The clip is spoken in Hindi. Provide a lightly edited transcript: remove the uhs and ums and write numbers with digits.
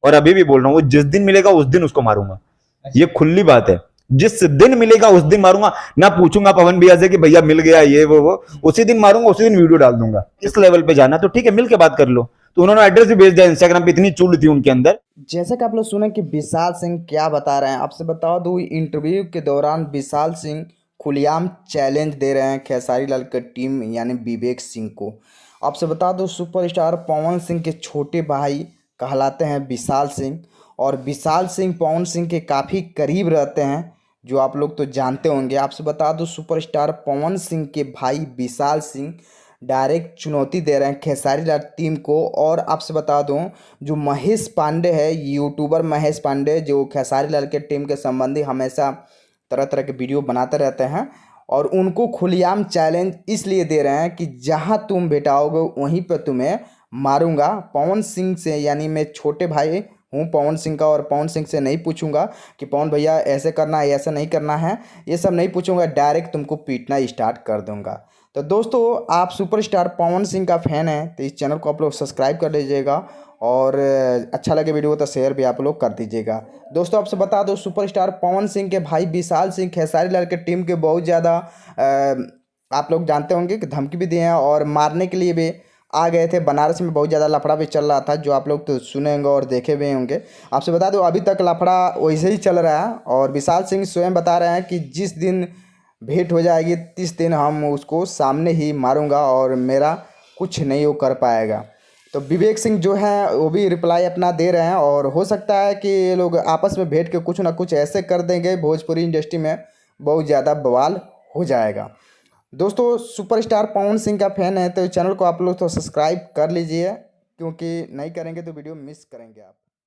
और अभी भी बोल रहा हूँ, वो जिस दिन मिलेगा उस दिन उसको मारूंगा, ये खुली बात है। जिस दिन मिलेगा उस दिन मारूंगा, ना पूछूंगा पवन भैया से कि भैया मिल गया ये वो, उसी दिन मारूंगा, उसी दिन वीडियो डाल दूंगा। इस लेवल पे जाना तो ठीक है, मिल के बात कर लो। तो उन्होंने एड्रेस भी भेज दिया, इंस्टाग्राम पे इतनी चुल थी उनके अंदर। जैसा कि आप लोग सुने कि विशाल सिंह क्या बता रहे हैं, आपसे बता दूं इंटरव्यू के दौरान विशाल सिंह खुलेआम चैलेंज दे रहे हैं खेसारी लाल की टीम यानी विवेक सिंह को। आपसे बता दूं सुपरस्टार पवन सिंह के छोटे भाई कहलाते हैं विशाल सिंह, और विशाल सिंह पवन सिंह के काफ़ी करीब रहते हैं, जो आप लोग तो जानते होंगे। आपसे बता दूं सुपरस्टार पवन सिंह के भाई विशाल सिंह डायरेक्ट चुनौती दे रहे हैं खेसारी लाल टीम को। और आपसे बता दूं जो महेश पांडे है, यूट्यूबर महेश पांडे, जो खेसारी लाल के टीम के संबंधी हमेशा तरह तरह के वीडियो बनाते रहते हैं, और उनको खुलेआम चैलेंज इसलिए दे रहे हैं कि जहां तुम भेटाओगे वहीं पर तुम्हें मारूंगा। पवन सिंह से यानी मैं छोटे भाई हूँ पवन सिंह का, और पवन सिंह से नहीं पूछूंगा कि पवन भैया ऐसे करना है ऐसा नहीं करना है, ये सब नहीं पूछूंगा, डायरेक्ट तुमको पीटना स्टार्ट कर दूंगा। तो दोस्तों आप सुपरस्टार पवन सिंह का फैन है तो इस चैनल को आप लोग सब्सक्राइब कर लीजिएगा, और अच्छा लगे वीडियो तो शेयर भी आप लोग कर दीजिएगा। दोस्तों आपसे बता दो सुपरस्टार पवन सिंह के भाई विशाल सिंह खेसारी लाल के टीम के बहुत ज़्यादा आप लोग जानते होंगे कि धमकी भी दिए हैं, और मारने के लिए भी आ गए थे। बनारस में बहुत ज़्यादा लफड़ा भी चल रहा था, जो आप लोग तो सुने होंगे और देखे भी होंगे। आपसे बता दो अभी तक लफड़ा वैसे ही चल रहा है, और विशाल सिंह स्वयं बता रहे हैं कि जिस दिन भेंट हो जाएगी 30 दिन हम उसको सामने ही मारूंगा और मेरा कुछ नहीं वो कर पाएगा। तो विवेक सिंह जो है वो भी रिप्लाई अपना दे रहे हैं, और हो सकता है कि ये लोग आपस में भेंट के कुछ ना कुछ ऐसे कर देंगे, भोजपुरी इंडस्ट्री में बहुत ज़्यादा बवाल हो जाएगा। दोस्तों सुपरस्टार पवन सिंह का फैन है तो चैनल को आप लोग तो सब्सक्राइब कर लीजिए, क्योंकि नहीं करेंगे तो वीडियो मिस करेंगे आप।